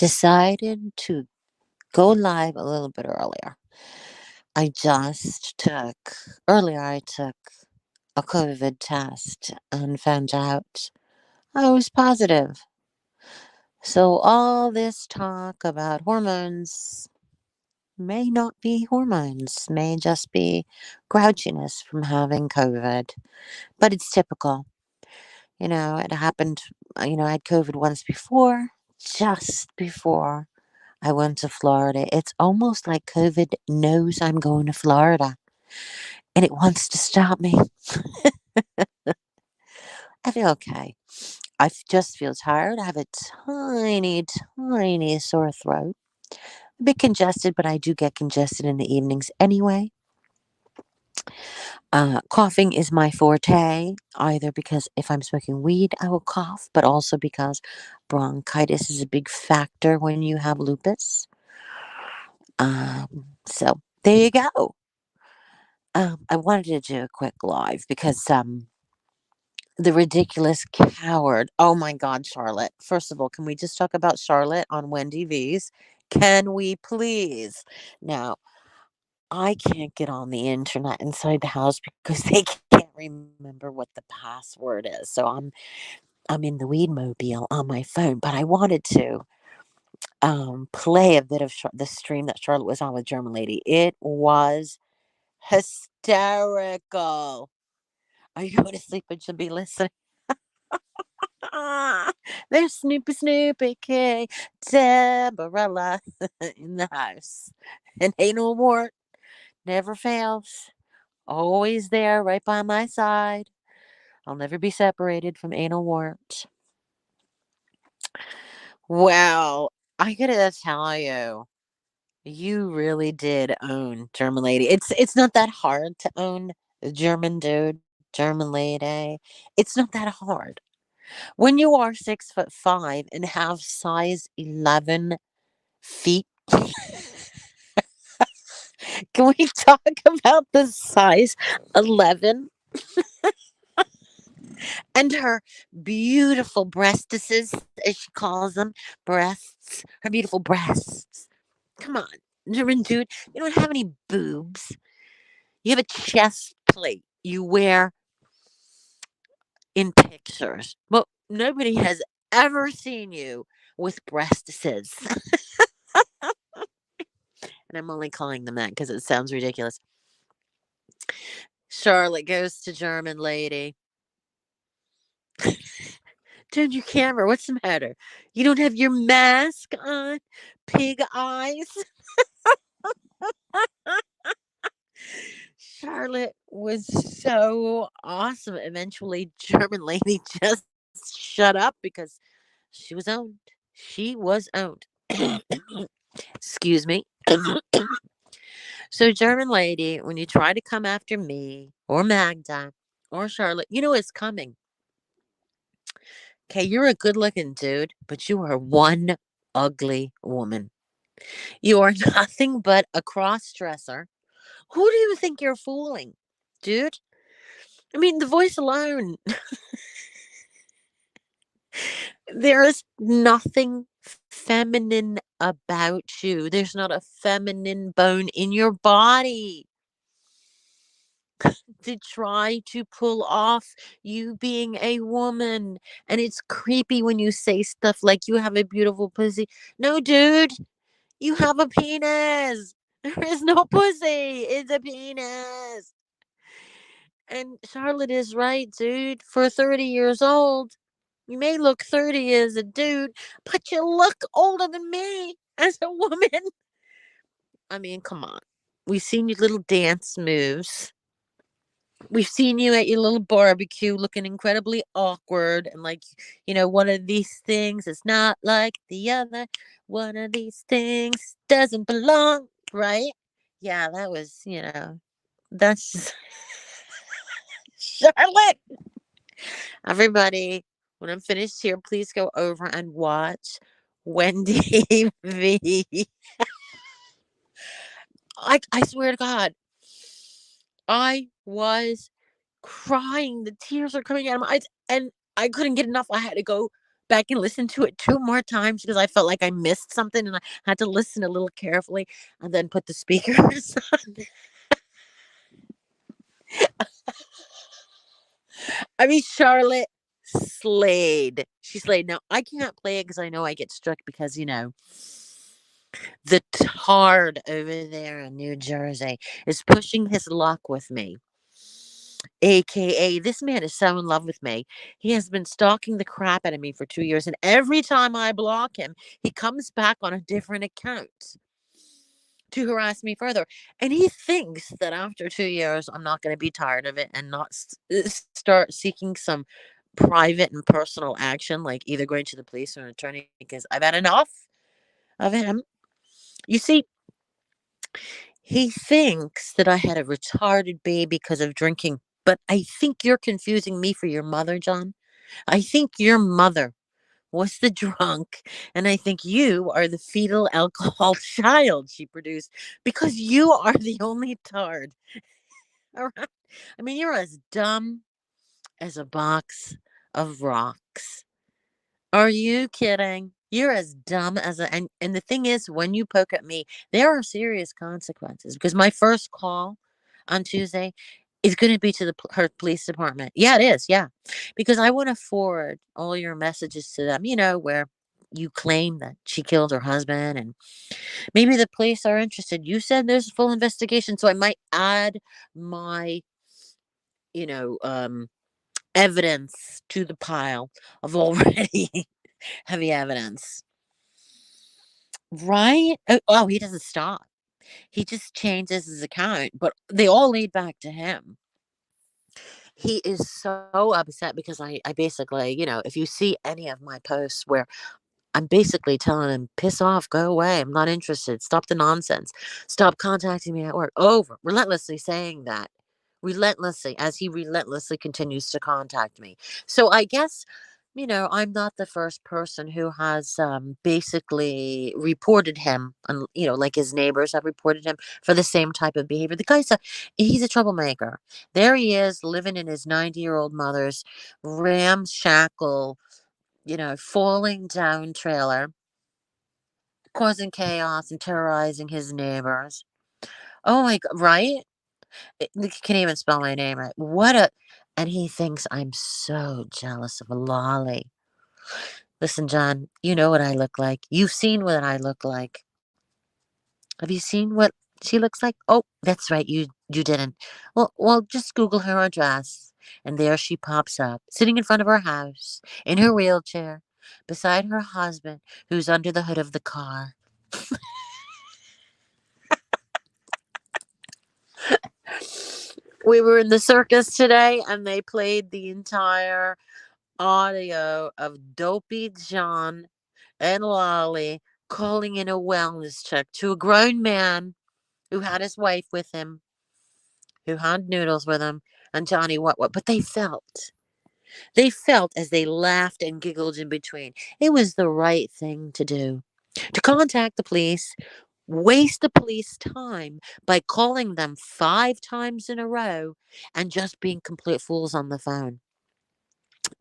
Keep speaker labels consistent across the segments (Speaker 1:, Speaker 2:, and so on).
Speaker 1: decided to go live a little bit earlier. I took a COVID test and found out I was positive. So all this talk about hormones may not be hormones, may just be grouchiness from having COVID. But it's typical. It happened, I had COVID once before, just before I went to Florida. It's almost like COVID knows I'm going to Florida and it wants to stop me. I feel okay. Just feel tired. I have a tiny, tiny sore throat. A bit congested, but I do get congested in the evenings anyway. Coughing is my forte, either because if I'm smoking weed, I will cough, but also because bronchitis is a big factor when you have lupus. So there you go. I wanted to do a quick live because the ridiculous coward. Oh my God, Charlotte. First of all, can we just talk about Charlotte on Wendy V's? Can we please? Now, I can't get on the internet inside the house because they can't remember what the password is. So I'm in the weed mobile on my phone, but I wanted to play a bit of the stream that Charlotte was on with German Lady. It was hysterical. Are you going to sleep and should be listening? There's Snoopy Snoopy K, Deborah in the house. And ain't no more, never fails. Always there, right by my side. I'll never be separated from anal wart. Well, I gotta tell you, you really did own German Lady. It's not that hard to own a German dude, German lady. It's not that hard. When you are 6'5" and have size 11 feet, can we talk about the size 11 and her beautiful breastises, as she calls them, breasts, her beautiful breasts. Come on, German dude, you don't have any boobs. You have a chest plate you wear in pictures, but nobody has ever seen you with breastises. And I'm only calling them that because it sounds ridiculous. Charlotte goes to German Lady. Turn your camera. What's the matter? You don't have your mask on? Pig eyes? Charlotte was so awesome. Eventually, German Lady just shut up because she was owned. She was owned. Excuse me. So, German Lady, when you try to come after me or Magda or Charlotte, you know it's coming. Okay, you're a good looking dude, but you are one ugly woman. You are nothing but a cross dresser. Who do you think you're fooling, dude? I mean, the voice alone. There is nothing feminine about you. There's not a feminine bone in your body to try to pull off you being a woman. And it's creepy when you say stuff like you have a beautiful pussy. No, dude, you have a penis. There is no pussy. It's a penis. And Charlotte is right, dude. For 30 years old, you may look 30 as a dude, but you look older than me as a woman. I mean, come on. We've seen your little dance moves. We've seen you at your little barbecue looking incredibly awkward and like, one of these things is not like the other. One of these things doesn't belong, right? Yeah, that was, that's Charlotte. Everybody, when I'm finished here, please go over and watch Wendy V. I swear to God, I was crying. The tears are coming out of my eyes, and I couldn't get enough. I had to go back and listened to it 2 more times because I felt like I missed something and I had to listen a little carefully and then put the speakers on. I mean, Charlotte slayed. She slayed. Now, I can't play it because I know I get struck because, the tard over there in New Jersey is pushing his luck with me. AKA, this man is so in love with me. He has been stalking the crap out of me for 2 years. And every time I block him, he comes back on a different account to harass me further. And he thinks that after 2 years, I'm not going to be tired of it and not start seeking some private and personal action, like either going to the police or an attorney, because I've had enough of him. You see, he thinks that I had a retarded baby because of drinking, but I think you're confusing me for your mother, John. I think your mother was the drunk, and I think you are the fetal alcohol child she produced because you are the only tard around. I mean, you're as dumb as a box of rocks. Are you kidding? You're as dumb as a and the thing is, when you poke at me, there are serious consequences because my first call on Tuesday is going to be to the her police department. Yeah, it is. Yeah, because I want to forward all your messages to them. Where you claim that she killed her husband, and maybe the police are interested. You said there's a full investigation, so I might add my, you know, um, evidence to the pile of already heavy evidence. Right? Oh, he doesn't stop. He just changes his account, but they all lead back to him. He is so upset because I basically, if you see any of my posts where I'm basically telling him, piss off, go away. I'm not interested. Stop the nonsense. Stop contacting me at work. Over. Relentlessly saying that. Relentlessly, as he relentlessly continues to contact me. So I guess, I'm not the first person who has basically reported him, and like his neighbors have reported him for the same type of behavior. The guy's he's a troublemaker. There he is, living in his 90-year-old mother's ramshackle, falling down trailer, causing chaos and terrorizing his neighbors. Oh my god, right? He can't even spell my name right. And he thinks I'm so jealous of a lolly. Listen, John, you know what I look like. You've seen what I look like. Have you seen what she looks like? Oh, that's right. You didn't. Well, just Google her address, and there she pops up, sitting in front of her house in her wheelchair, beside her husband, who's under the hood of the car. We were in the circus today, and they played the entire audio of Dopey John and Lolly calling in a wellness check to a grown man who had his wife with him, who had noodles with him, and Johnny what. But they felt as they laughed and giggled in between. It was the right thing to do. To contact the police, waste the police time by calling them 5 times in a row and just being complete fools on the phone.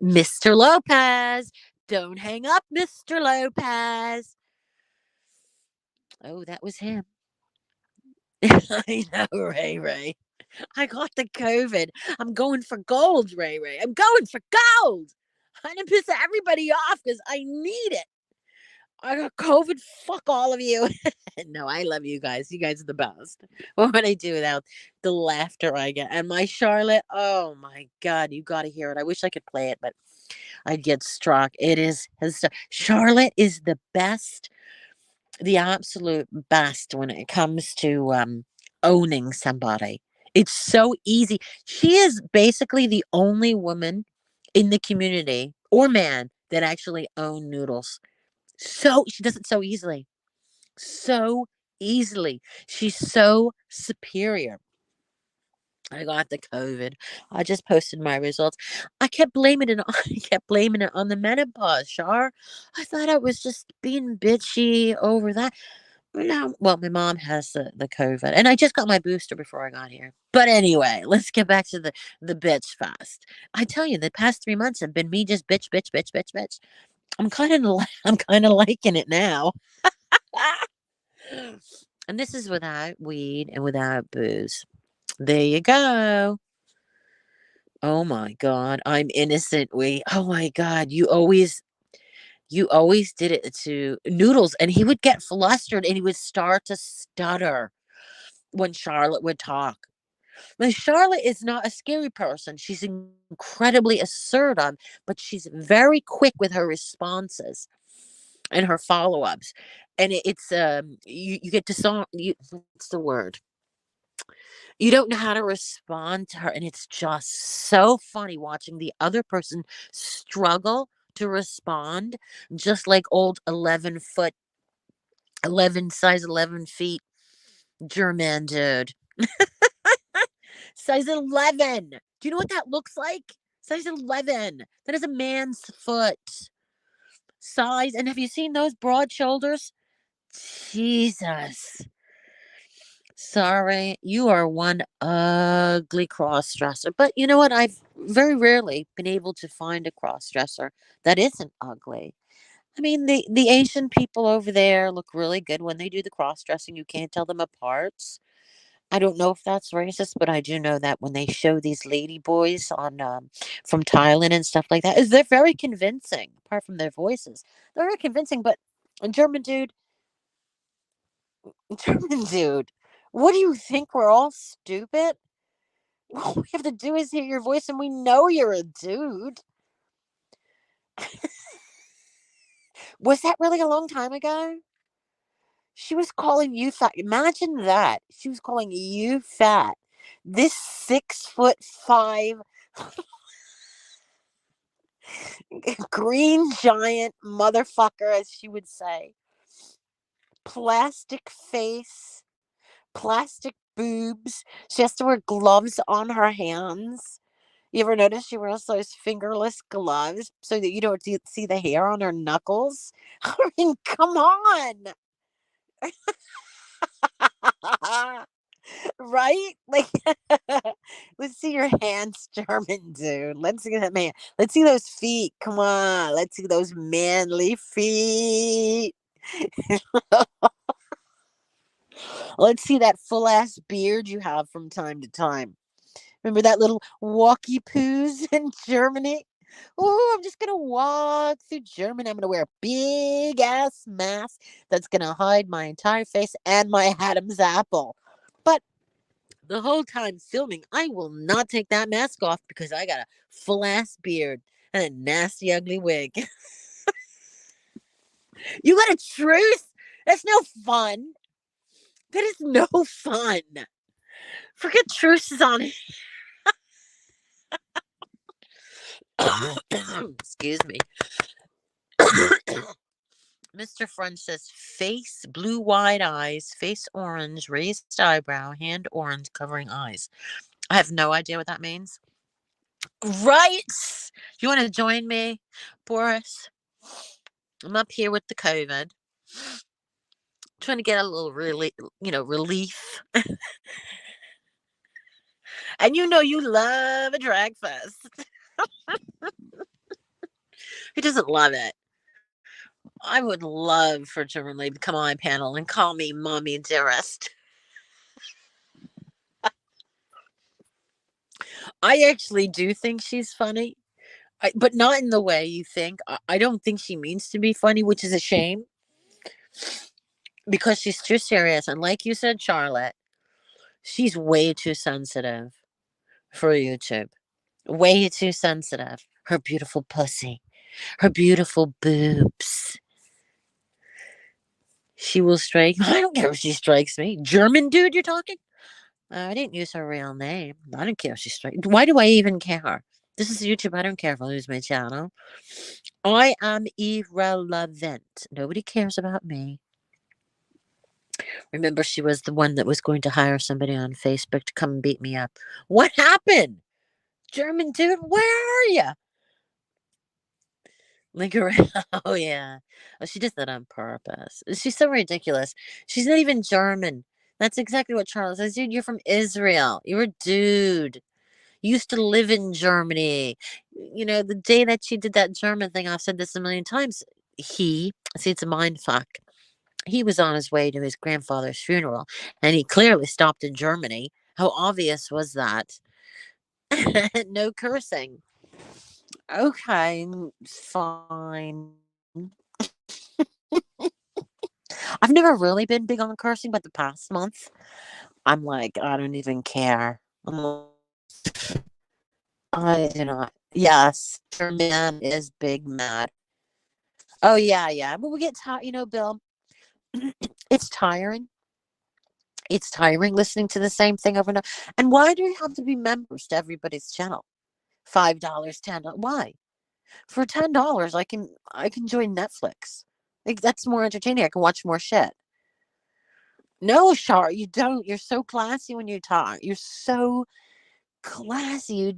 Speaker 1: Mr. Lopez, don't hang up, Mr. Lopez. Oh, that was him. I know, Ray Ray. I got the COVID. I'm going for gold, Ray Ray. I'm going for gold. I'm gonna piss everybody off because I need it. I got COVID. Fuck all of you. No, I love you guys. You guys are the best. What would I do without the laughter I get? And my Charlotte, oh my God, you got to hear it. I wish I could play it, but I'd get struck. It is, Charlotte is the best, the absolute best when it comes to owning somebody. It's so easy. She is basically the only woman in the community or man that actually own noodles. So she does it so easily. So easily. She's so superior. I got the COVID. I just posted my results. I kept blaming it on I kept blaming it on the menopause, Char. I thought I was just being bitchy over that. No, well, my mom has the COVID, and I just got my booster before I got here. But anyway, let's get back to the bitch fast. I tell you, the past 3 months have been me just bitch, bitch, bitch, bitch, bitch. I'm kind of liking it now. And this is without weed and without booze. There you go. Oh my god, I'm innocent. We Oh my god, you always did it to Noodles, and he would get flustered and he would start to stutter when Charlotte would talk. Now, Charlotte is not a scary person. She's incredibly assertive, but she's very quick with her responses and her follow-ups. And you get to what's the word? You don't know how to respond to her, and it's just so funny watching the other person struggle to respond, just like old 11 size 11 feet German dude. Size 11. Do you know what that looks like? Size 11. That is a man's foot size. And have you seen those broad shoulders? Jesus. Sorry, you are one ugly cross dresser. But you know what? I've very rarely been able to find a cross dresser that isn't ugly. I mean, the Asian people over there look really good when they do the cross dressing. You can't tell them apart. I don't know if that's racist, but I do know that when they show these lady boys on from Thailand and stuff like that, is they're very convincing. Apart from their voices, they're very convincing. But a German dude, German dude, what do you think? We're all stupid. All we have to do is hear your voice, and we know you're a dude. Was that really a long time ago? She was calling you fat. Imagine that. She was calling you fat. This 6'5" green giant motherfucker, as she would say. Plastic face, plastic boobs. She has to wear gloves on her hands. You ever notice she wears those fingerless gloves so that you don't see the hair on her knuckles? I mean, come on. Right? Like, let's see your hands, German dude. Let's see that man. Let's see those feet. Come on. Let's see those manly feet. Let's see that full ass beard you have from time to time. Remember that little walkie poos in Germany? Oh, I'm just gonna walk through Germany. I'm gonna wear a big ass mask that's gonna hide my entire face and my Adam's apple. But the whole time filming, I will not take that mask off because I got a full ass beard and a nasty, ugly wig. You got a truce? That's no fun. That is no fun. Forget truces on it. Excuse me. Mr. French says face, blue wide eyes, face orange, raised eyebrow, hand orange, covering eyes. I have no idea what that means. Right? You want to join me, Boris? I'm up here with the COVID, trying to get a little relief. And you love a drag fest. Who doesn't love it? I would love for German to come on my panel and call me mommy dearest. I actually do think she's funny, but not in the way you think. I don't think she means to be funny, which is a shame because she's too serious. And like you said, Charlotte, she's way too sensitive for YouTube. Way too sensitive. Her beautiful pussy, her beautiful boobs. She will strike. I don't care if she strikes me. German dude, you're talking? I didn't use her real name. I don't care if she strikes. Why do I even care? This is YouTube. I don't care if I lose my channel. I am irrelevant. Nobody cares about me. Remember, she was the one that was going to hire somebody on Facebook to come and beat me up. What happened? German dude, where are you? Like, oh yeah. Oh, she did that on purpose. She's so ridiculous. She's not even German. That's exactly what Charles says. Dude, you're from Israel. You're a dude. You used to live in Germany. The day that she did that German thing, I've said this a million times. See, it's a mind fuck. He was on his way to his grandfather's funeral, and he clearly stopped in Germany. How obvious was that? No cursing. Okay, fine. I've never really been big on cursing, but the past month, I'm like, I don't even care. I do not. Yes, your man is big mad. Oh yeah, yeah. But we get tired, Bill. It's tiring. It's tiring listening to the same thing over and over. And why do we have to be members to everybody's channel? $5, $10. Why? For $10, I can join Netflix. Like, that's more entertaining. I can watch more shit. No, Char, you don't. You're so classy when you talk. You're so classy.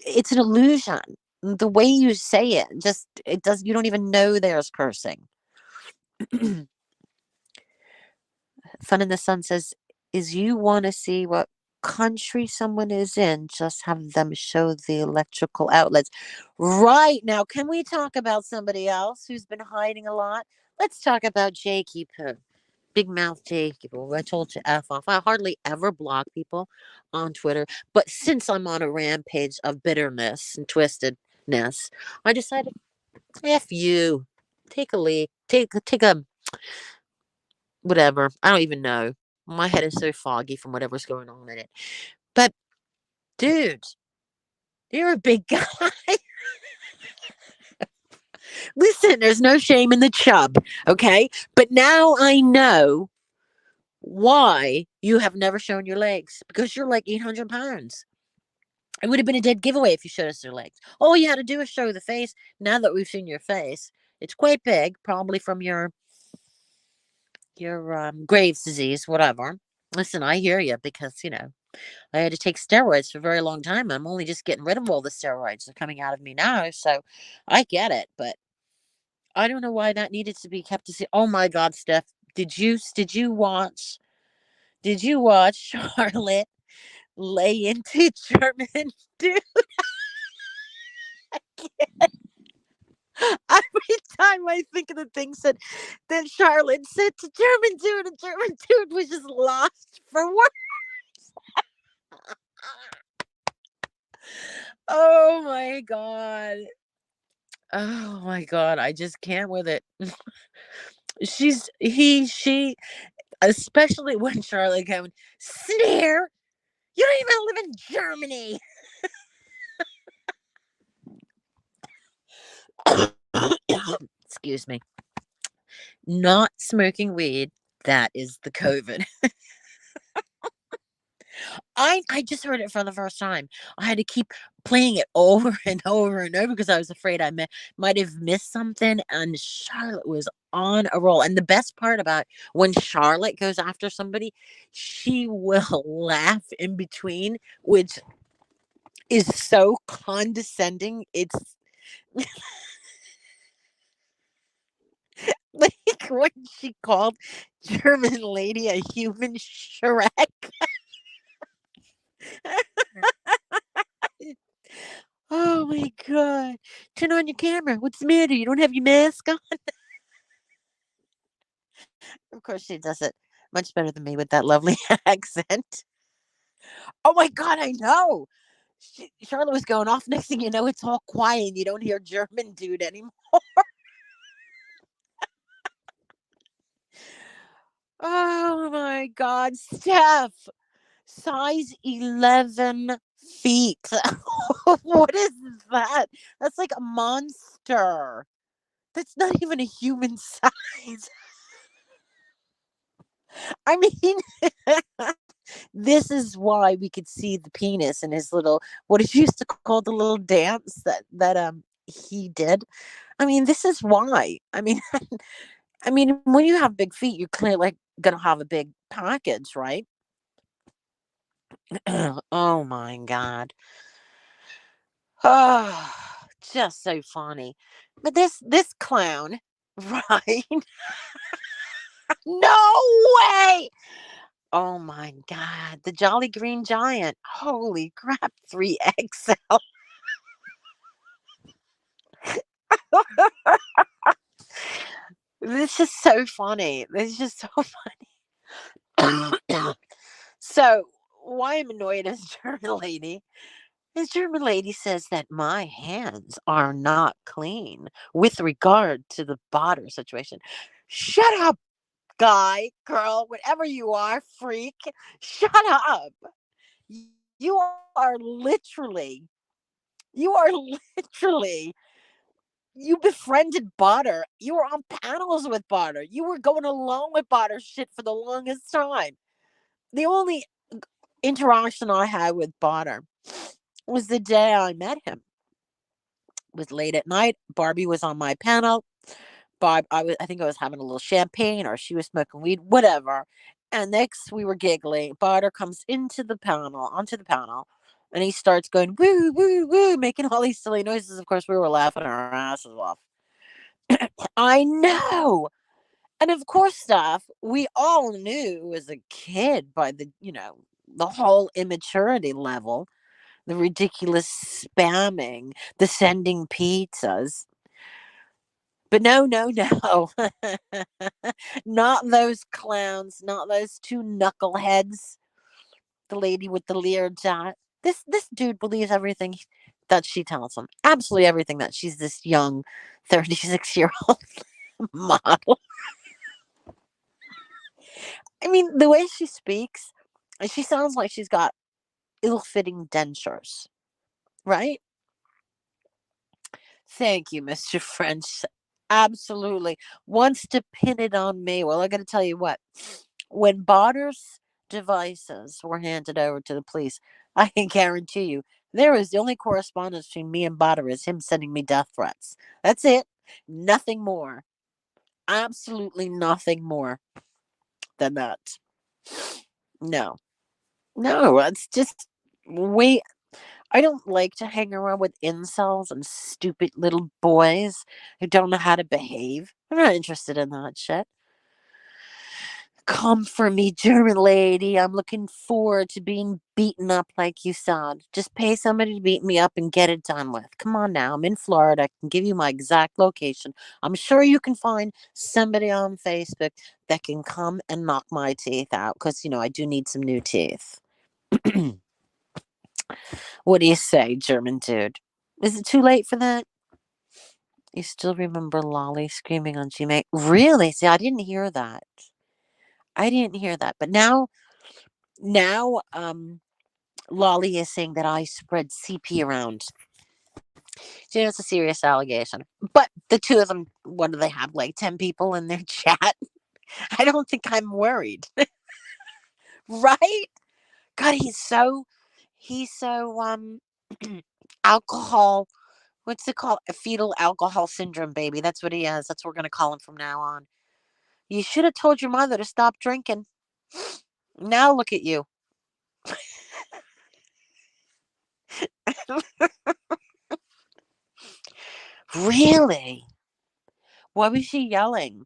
Speaker 1: It's an illusion. The way you say it, just it does. You don't even know there's cursing. Fun in the Sun says, "Is you want to see what country someone is in? Just have them show the electrical outlets." Right now, can we talk about somebody else who's been hiding a lot? Let's talk about Jakey Poo. Big mouth Jakey Poo. I told you F off. I hardly ever block people on Twitter, but since I'm on a rampage of bitterness and twistedness, I decided, F you. Take a leak. Take a whatever. I don't even know. My head is so foggy from whatever's going on in it. But dude, you're a big guy. Listen, there's no shame in the chub, okay? But now I know why you have never shown your legs, because you're like 800 pounds. It would have been a dead giveaway if you showed us your legs. All you had to do is show the face. Now that we've seen your face, it's quite big, probably from your Graves disease, whatever. Listen, I hear you, because I had to take steroids for a very long time. I'm only just getting rid of all the steroids. They're coming out of me now, so I get it. But I don't know why that needed to be kept a secret. Oh my God, Steph, did you watch Charlotte lay into German dude? Every time I think of the things that Charlotte said to German dude, and German dude was just lost for words. Oh my God. Oh my God. I just can't with it. She, especially when Charlotte came, Snare, you don't even live in Germany. Excuse me. Not smoking weed, that is the COVID. I just heard it for the first time. I had to keep playing it over and over and over because I was afraid I might have missed something. And Charlotte was on a roll. And the best part about when Charlotte goes after somebody, she will laugh in between, which is so condescending. It's like when she called German lady a human Shrek. Oh my God. Turn on your camera. What's the matter? You don't have your mask on? Of course, she does it much better than me with that lovely accent. Oh my God, I know. Charlotte was going off. Next thing you know, it's all quiet and you don't hear German dude anymore. Oh my God, Steph. Size 11 feet. What is that? That's like a monster. That's not even a human size. I mean, this is why we could see the penis and his little, what is used to call the little dance that he did. I mean, this is why. I mean, I mean, when you have big feet, you're clearly like gonna have a big package, right? Oh my God. Oh, just so funny. But this clown, right? No way. Oh my God, the Jolly Green Giant. Holy crap, 3XL. It's just so funny. It's just so funny. So, why I'm annoyed as a German lady. This German lady says that my hands are not clean with regard to the Botter situation. Shut up, guy, girl, whatever you are, freak. Shut up. You are literally, you are literally, you befriended Botter. You were on panels with Botter. You were going along with Botter shit for the longest time. The only interaction I had with Botter was the day I met him. It was late at night. Barbie was on my panel. I think I was having a little champagne or she was smoking weed, whatever. And next we were giggling. Barter comes onto the panel, and he starts going woo woo woo, making all these silly noises. Of course, we were laughing our asses off. I know. And of course, stuff we all knew as a kid by the whole immaturity level, the ridiculous spamming, the sending pizzas. But no, no, no. Not those clowns, not those two knuckleheads. The lady with the Lear dot. This dude believes everything that she tells him. Absolutely everything that she's this young 36-year-old model. I mean, the way she speaks, she sounds like she's got ill-fitting dentures, right? Thank you, Mr. French. Absolutely. Wants to pin it on me. Well, I got to tell you what. When Botter's devices were handed over to the police, I can guarantee you there is the only correspondence between me and Botter is him sending me death threats. That's it. Nothing more. Absolutely nothing more than that. No. No, it's just way I don't like to hang around with incels and stupid little boys who don't know how to behave. I'm not interested in that shit. Come for me, German lady. I'm looking forward to being beaten up like you said. Just pay somebody to beat me up and get it done with. Come on now. I'm in Florida. I can give you my exact location. I'm sure you can find somebody on Facebook that can come and knock my teeth out because, I do need some new teeth. What do you say, German dude? Is it too late for that? You still remember Lolly screaming on Gmail? Really? See, I didn't hear that. I didn't hear that. But now, Lolly is saying that I spread CP around. It's a serious allegation. But the two of them, what do they have? Like 10 people in their chat? I don't think I'm worried. Right? God, he's so alcohol. What's it called? A fetal alcohol syndrome, baby. That's what he is. That's what we're gonna call him from now on. You should have told your mother to stop drinking. Now look at you. Really? Why was she yelling?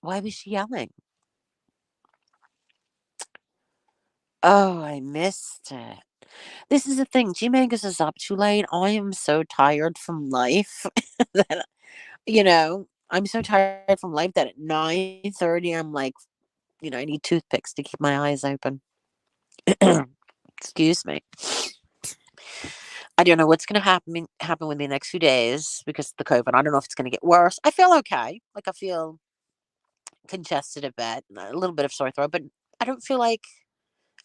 Speaker 1: Why was she yelling? Oh, I missed it. This is the thing. G Mangus is up too late. I am so tired from life that I'm so tired from life that at 9:30 I'm like, I need toothpicks to keep my eyes open. Excuse me. I don't know what's going to happen with me the next few days because of the COVID. I don't know if it's going to get worse. I feel okay. Like I feel congested a bit, a little bit of sore throat, but I don't feel like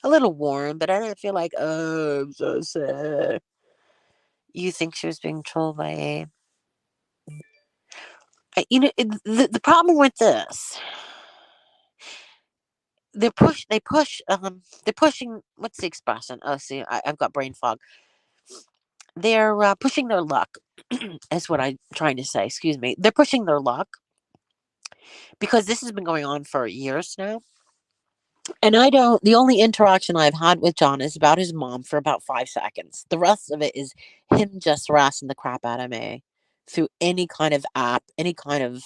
Speaker 1: a little warm, but I don't feel like, oh, I'm so sick. You think she was being trolled by a the problem with this, they're pushing, what's the expression? Oh, see, I've got brain fog. They're pushing their luck, is what I'm trying to say. Excuse me. They're pushing their luck because this has been going on for years now. And the only interaction I've had with John is about his mom for about 5 seconds. The rest of it is him just harassing the crap out of me through any kind of app, any kind of,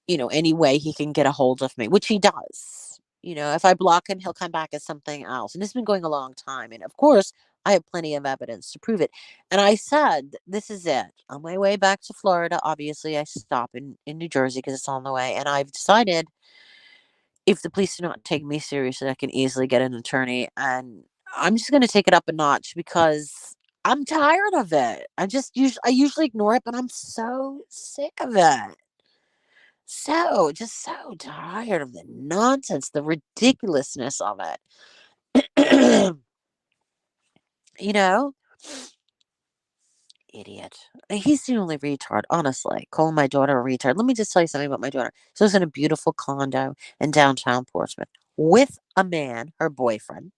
Speaker 1: any way he can get a hold of me, which he does. If I block him, he'll come back as something else. And this has been going a long time. And of course, I have plenty of evidence to prove it. And I said, this is it. On my way back to Florida, obviously, I stop in New Jersey because it's on the way. And I've decided if the police do not take me seriously, I can easily get an attorney. And I'm just going to take it up a notch because I'm tired of it. I usually ignore it, but I'm so sick of it. Just so tired of the nonsense, the ridiculousness of it. you know? Idiot. He's the only retard, honestly. Calling my daughter a retard. Let me just tell you something about my daughter. She lives in a beautiful condo in downtown Portsmouth with a man, her boyfriend,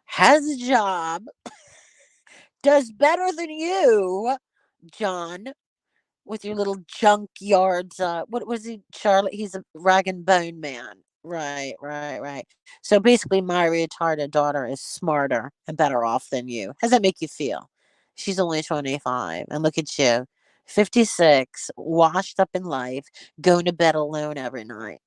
Speaker 1: has a job, does better than you, John, with your little junkyards. What was he, Charlotte? He's a rag and bone man. Right, right, right. So basically, my retarded daughter is smarter and better off than you. How does that make you feel? She's only 25, and look at you, 56, washed up in life, going to bed alone every night.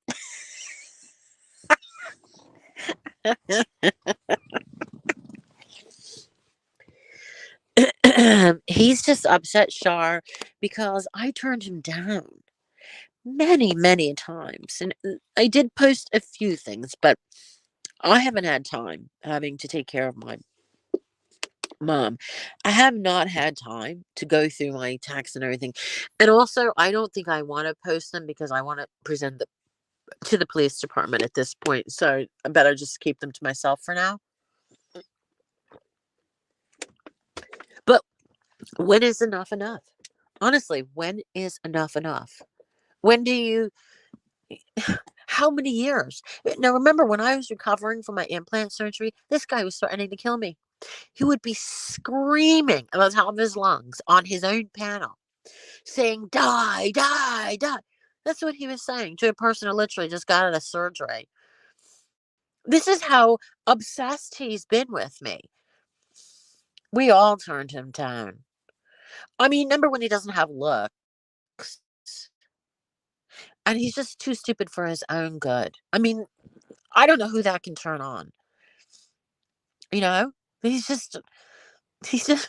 Speaker 1: He's just upset, Shar, because I turned him down many, many times. And I did post a few things, but I haven't had time having to take care of my mom. I have not had time to go through my texts and everything. And also, I don't think I want to post them because I want to present them to the police department at this point. So I better just keep them to myself for now. But when is enough enough? Honestly, when is enough enough? When do you how many years? Now remember when I was recovering from my implant surgery, this guy was threatening to kill me. He would be screaming at the top of his lungs on his own panel, saying, "Die, die, die." That's what he was saying to a person who literally just got out of surgery. This is how obsessed he's been with me. We all turned him down. I mean, remember when he doesn't have looks? And he's just too stupid for his own good. I mean, I don't know who that can turn on. You know? He's just he's just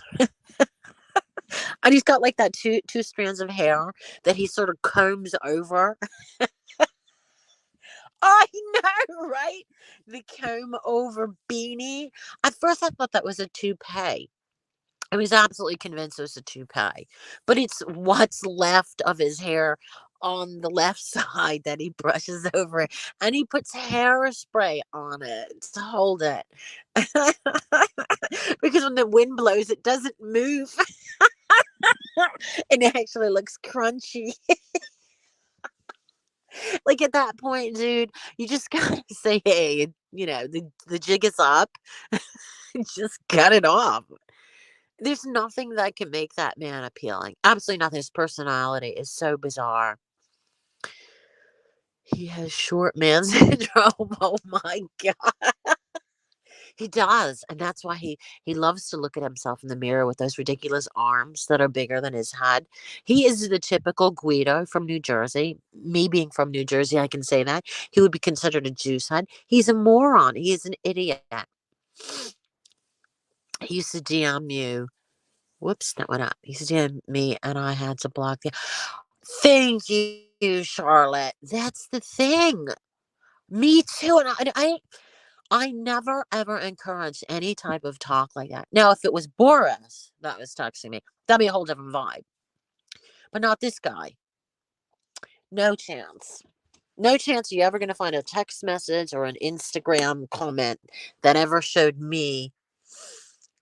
Speaker 1: and he's got like that two strands of hair that he sort of combs over. I know, right? The comb over beanie. At first I thought that was a toupee. I was absolutely convinced it was a toupee, but it's what's left of his hair on the left side that he brushes over it, and he puts hairspray on it to hold it. Because when the wind blows, it doesn't move. It actually looks crunchy. Like at that point, dude, you just gotta say, hey, the jig is up. Just cut it off. There's nothing that can make that man appealing. Absolutely nothing. His personality is so bizarre. He has short man syndrome. Oh my god. He does. And that's why he loves to look at himself in the mirror with those ridiculous arms that are bigger than his head. He is the typical Guido from New Jersey. Me being from New Jersey, I can say that. He would be considered a juice head. He's a moron. He is an idiot. He used to DM you. Whoops, that went up. He used to DM me and I had to block the Thank you, Charlotte. That's the thing. Me too. And I never ever encouraged any type of talk like that. Now, if it was Boris that was texting me, that'd be a whole different vibe. But not this guy. No chance. No chance you ever gonna find a text message or an Instagram comment that ever showed me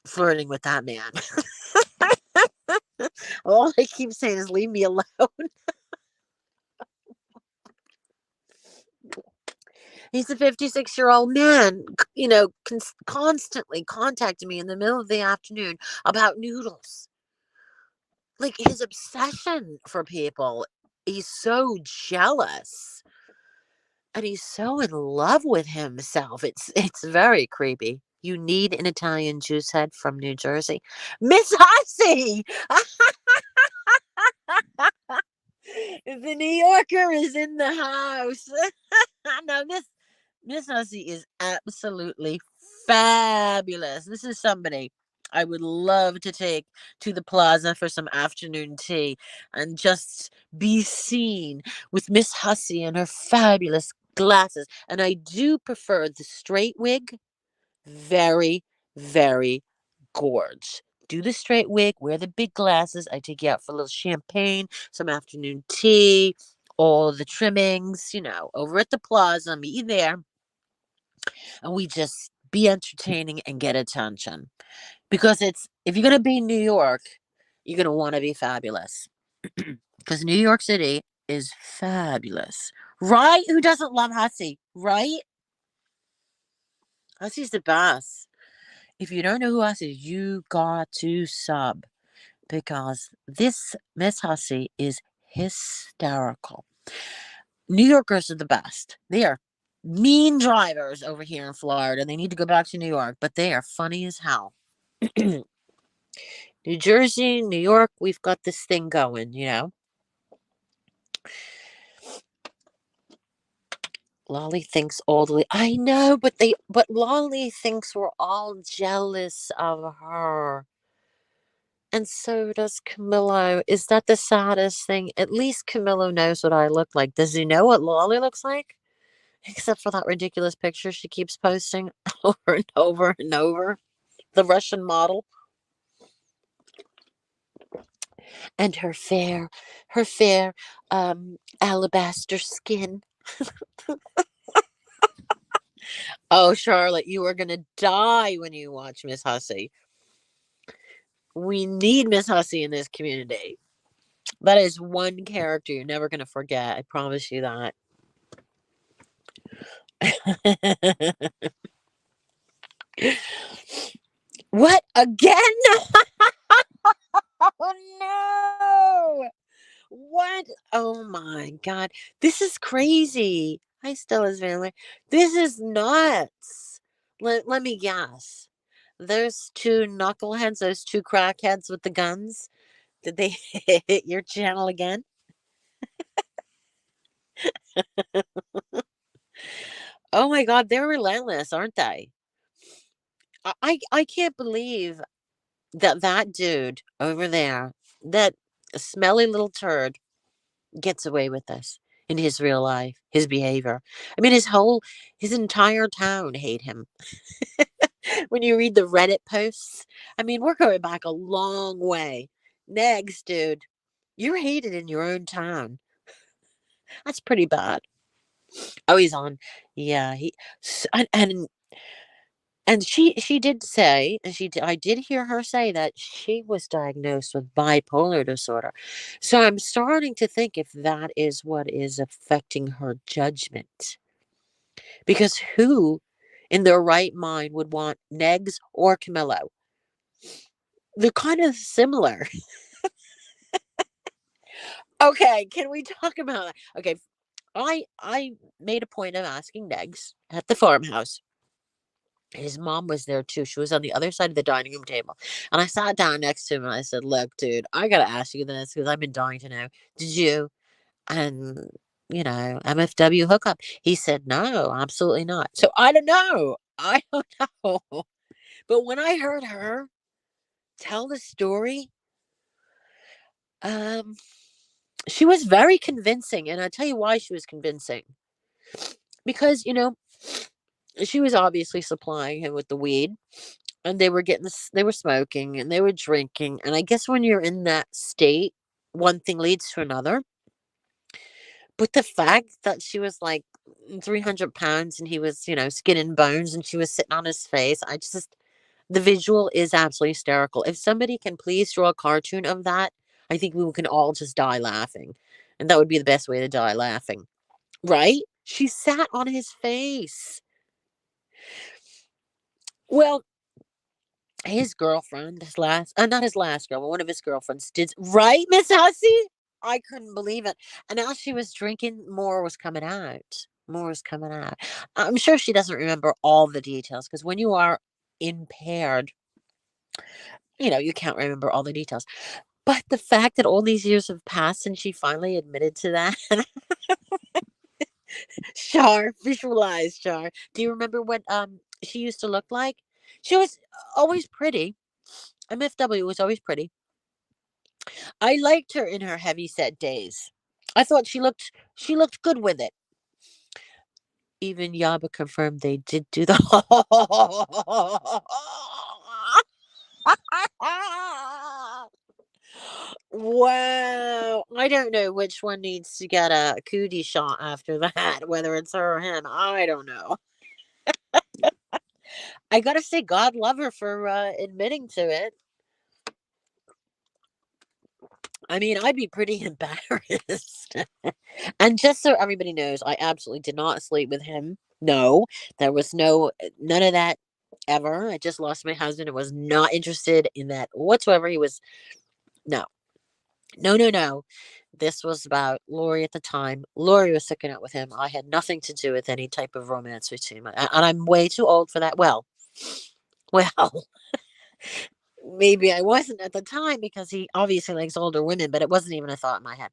Speaker 1: flirting with that man. All I keep saying is leave me alone. He's a 56-year-old man, constantly contacting me in the middle of the afternoon about noodles. Like his obsession for people, he's so jealous and he's so in love with himself. It's very creepy. You need an Italian juice head from New Jersey. Miss Hussey! The New Yorker is in the house. No, Miss Hussey is absolutely fabulous. This is somebody I would love to take to the plaza for some afternoon tea and just be seen with Miss Hussey and her fabulous glasses. And I do prefer the straight wig. Very, very gorge. Do the straight wig, wear the big glasses. I take you out for a little champagne, some afternoon tea, all the trimmings, over at the plaza. Meet you there, and we just be entertaining and get attention. Because if you're gonna be in New York, you're gonna want to be fabulous. Because New York City is fabulous, right? Who doesn't love Hussey, right? Hussey's the best. If you don't know who Hussey is, you got to sub because this Miss Hussey is hysterical. New Yorkers are the best. They are mean drivers over here in Florida. They need to go back to New York, but they are funny as hell. New Jersey, New York, we've got this thing going. Lolly thinks all the way. I know, but Lolly thinks we're all jealous of her. And so does Camillo. Is that the saddest thing? At least Camillo knows what I look like. Does he know what Lolly looks like? Except for that ridiculous picture she keeps posting over and over and over. The Russian model. And her fair alabaster skin. Oh, Charlotte, you are gonna die when you watch Miss Hussey. We need Miss Hussey in this community. That is one character you're never gonna forget. I promise you that. What again? Oh no! What? Oh my god. This is crazy. Hi, Stella's family. This is nuts. Let me guess. Those two knuckleheads, those two crackheads with the guns, did they hit your channel again? Oh my god, they're relentless, aren't they? I can't believe that dude over there, that smelly little turd, gets away with this in his real life, his behavior. I mean, his entire town hate him. When you read the Reddit posts, I mean, we're going back a long way. Next, dude, you're hated in your own town. That's pretty bad. Oh, he's on. Yeah, and she did say, and I did hear her say that she was diagnosed with bipolar disorder. So I'm starting to think if that is what is affecting her judgment. Because who in their right mind would want Negs or Camillo? They're kind of similar. Okay, can we talk about that? Okay, I made a point of asking Negs at the farmhouse. His mom was there too. She was on the other side of the dining room table. And I sat down next to him and I said, "Look, dude, I got to ask you this because I've been dying to know. Did you and, MFW hookup?" He said, "No, absolutely not." So I don't know. I don't know. But when I heard her tell the story, um, she was very convincing. And I'll tell you why she was convincing. Because, she was obviously supplying him with the weed. And they were smoking and they were drinking, and I guess when you're in that state, one thing leads to another. But the fact that she was like 300 pounds and he was, skin and bones, and she was sitting on his face, the visual is absolutely hysterical. If somebody can please draw a cartoon of that, I think we can all just die laughing, and that would be the best way to die, laughing, right? She sat on his face. Well, his girlfriend, not his last girl, but one of his girlfriends did, right, Miss Hussey? I couldn't believe it. And as she was drinking, more was coming out. More was coming out. I'm sure she doesn't remember all the details because when you are impaired, you can't remember all the details. But the fact that all these years have passed and she finally admitted to that, Char, visualize Char. Do you remember what she used to look like? She was always pretty. MFW was always pretty. I liked her in her heavy set days. I thought she looked good with it. Even Yaba confirmed they did do the Wow. I don't know which one needs to get a cootie shot after that, whether it's her or him. I don't know. I gotta say, God love her for admitting to it. I mean, I'd be pretty embarrassed. And just so everybody knows, I absolutely did not sleep with him. No, there was none of that ever. I just lost my husband and was not interested in that whatsoever. He was, no, no, no, no. This was about Lori at the time. Lori was sticking out with him. I had nothing to do with any type of romance between him. And I'm way too old for that. Well, maybe I wasn't at the time because he obviously likes older women, but it wasn't even a thought in my head.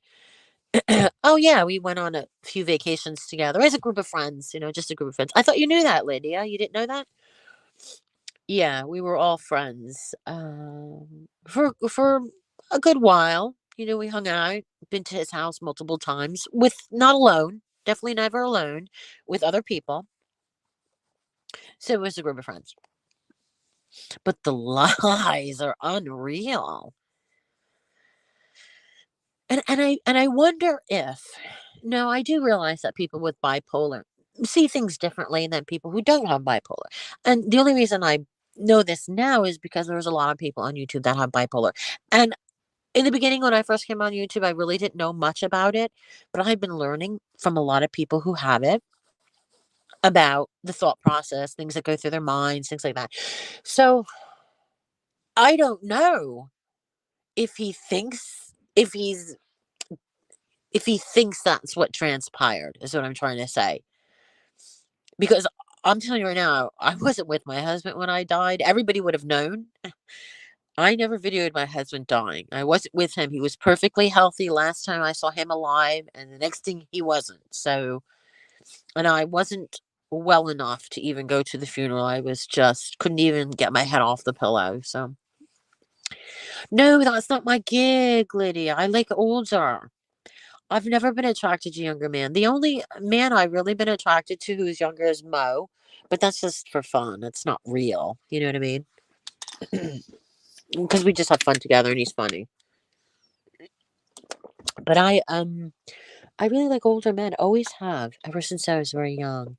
Speaker 1: Oh yeah, we went on a few vacations together as a group of friends, just a group of friends. I thought you knew that, Lydia. You didn't know that? Yeah, we were all friends for a good while. We hung out, been to his house multiple times, with not alone, definitely never alone, with other people. So it was a group of friends. But the lies are unreal. And I wonder if, no, I do realize that people with bipolar see things differently than people who don't have bipolar. And the only reason I know this now is because there's a lot of people on YouTube that have bipolar. And in the beginning, when I first came on YouTube, I really didn't know much about it, but I've been learning from a lot of people who have it about the thought process, things that go through their minds, things like that. So I don't know if he thinks if he thinks that's what transpired, is what I'm trying to say. Because I'm telling you right now, I wasn't with my husband when I died. Everybody would have known. I never videoed my husband dying. I wasn't with him. He was perfectly healthy last time I saw him alive, and the next thing he wasn't. So, and I wasn't well enough to even go to the funeral. I was just couldn't even get my head off the pillow. So, no, that's not my gig, Lydia. I like older. I've never been attracted to younger men. The only man I've really been attracted to who's younger is Mo, but that's just for fun. It's not real. You know what I mean? Because we just have fun together and he's funny. But I really like older men. Always have ever since I was very young.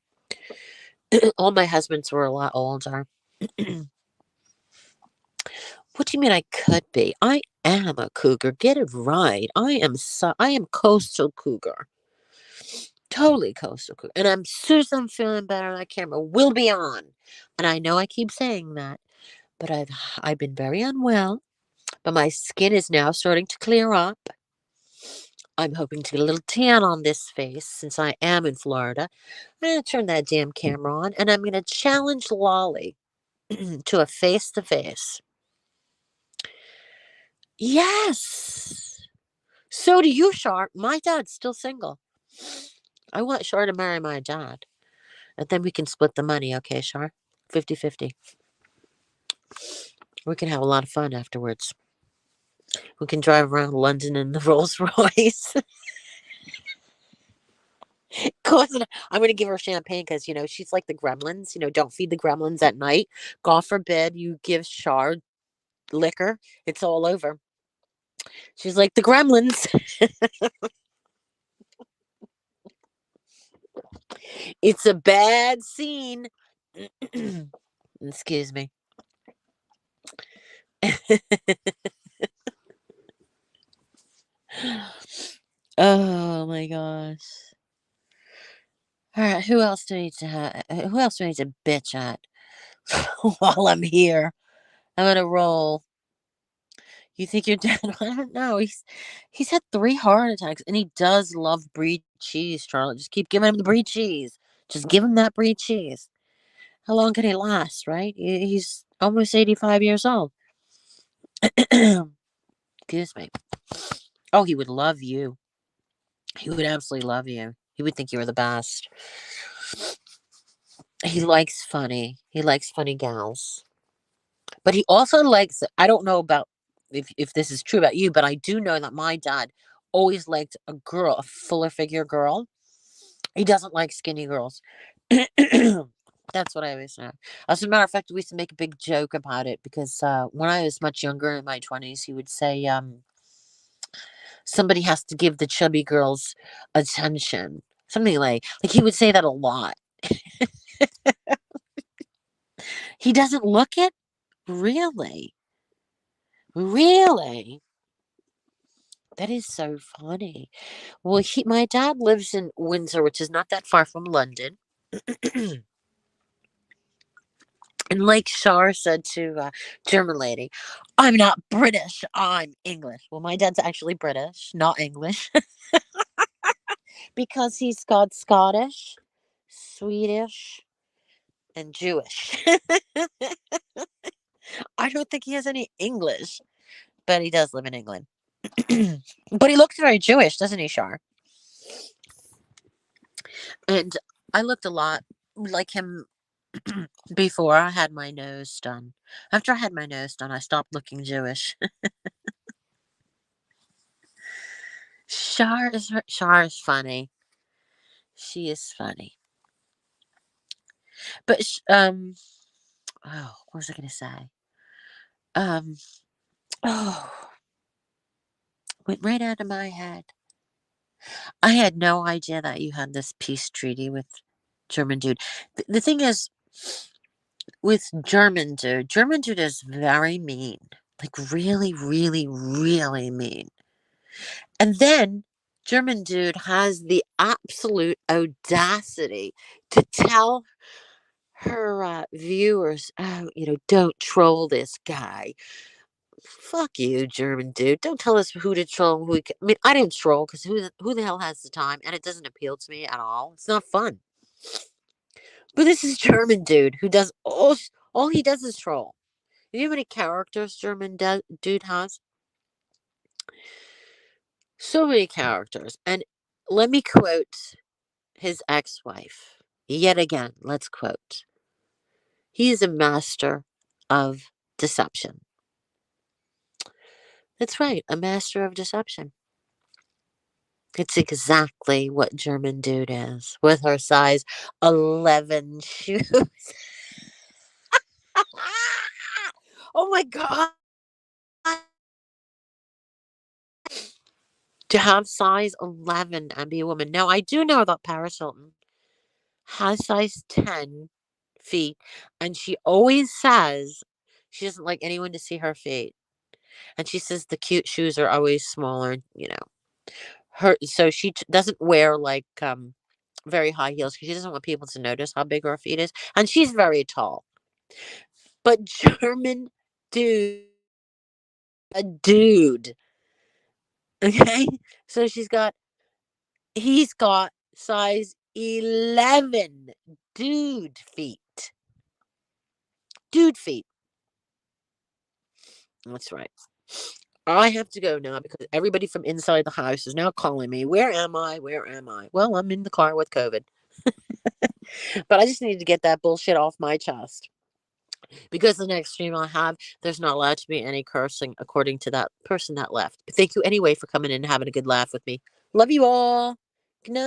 Speaker 1: All my husbands were a lot older. What do you mean I could be? I am a cougar. Get it right. I am coastal cougar. Totally coastal cougar. And as soon as I'm feeling better, that camera will be on. And I know I keep saying that, but I've been very unwell. But my skin is now starting to clear up. I'm hoping to get a little tan on this face since I am in Florida. I'm gonna turn that damn camera on and I'm gonna challenge Lolly to a face to face. Yes. So do you, Sharp. My dad's still single. I want Shar to marry my dad. And then we can split the money, okay, Shar? 50-50. We can have a lot of fun afterwards. We can drive around London in the Rolls Royce. I'm going to give her champagne because, she's like the gremlins. Don't feed the gremlins at night. God forbid you give Shar liquor. It's all over. She's like the gremlins. It's a bad scene. Excuse me. Oh my gosh. All right, who else do I need to who else do I need to bitch at while I'm here? I'm gonna roll. You think you're dead? I don't know. He's had 3 heart attacks, and he does love brie cheese. Charlotte, just keep giving him the brie cheese. Just give him that brie cheese. How long can he last? Right? He's almost 85 years old. Excuse me. Oh, he would love you. He would absolutely love you. He would think you were the best. He likes funny. He likes funny gals. But he also likes, I don't know about if this is true about you, but I do know that my dad always liked a girl, a fuller figure girl. He doesn't like skinny girls. That's what I always say. As a matter of fact, we used to make a big joke about it because when I was much younger in my 20s, he would say, somebody has to give the chubby girls attention. Something like he would say that a lot. He doesn't look it? Really? Really? That is so funny. Well, my dad lives in Windsor, which is not that far from London. And like Shar said to German lady, I'm not British, I'm English. Well, my dad's actually British, not English, because he's got Scottish, Swedish, and Jewish. I don't think he has any English, but he does live in England. But he looks very Jewish, doesn't he, Shar? And I looked a lot like him before I had my nose done. After I had my nose done, I stopped looking Jewish. Shar is funny. She is funny. But oh, what was I gonna say? Um, oh, went right out of my head. I had no idea that you had this peace treaty with German dude. The thing is, with German dude is very mean. Like really, really, really mean. And then German dude has the absolute audacity to tell her viewers, oh, don't troll this guy. Fuck you, German dude. Don't tell us who to troll and who we can. I mean, I don't troll because who the hell has the time? And it doesn't appeal to me at all. It's not fun. But this is German dude who does all he does is troll. You know how many characters dude has? So many characters. And let me quote his ex wife. Yet again, let's quote. He is a master of deception. That's right, a master of deception. It's exactly what German dude is with her size 11 shoes. Oh my God. To have size 11 and be a woman. Now, I do know that Paris Hilton has size 10 feet, and she always says she doesn't like anyone to see her feet. And she says the cute shoes are always smaller. So she doesn't wear like very high heels because she doesn't want people to notice how big her feet is. And she's very tall. But German dude, a dude. Okay? So he's got size 11 dude feet. Dude feet. That's right. I have to go now because everybody from inside the house is now calling me. Where am I? Where am I? Well, I'm in the car with COVID. But I just need to get that bullshit off my chest. Because the next stream I have, there's not allowed to be any cursing according to that person that left. But thank you anyway for coming in and having a good laugh with me. Love you all. Good night.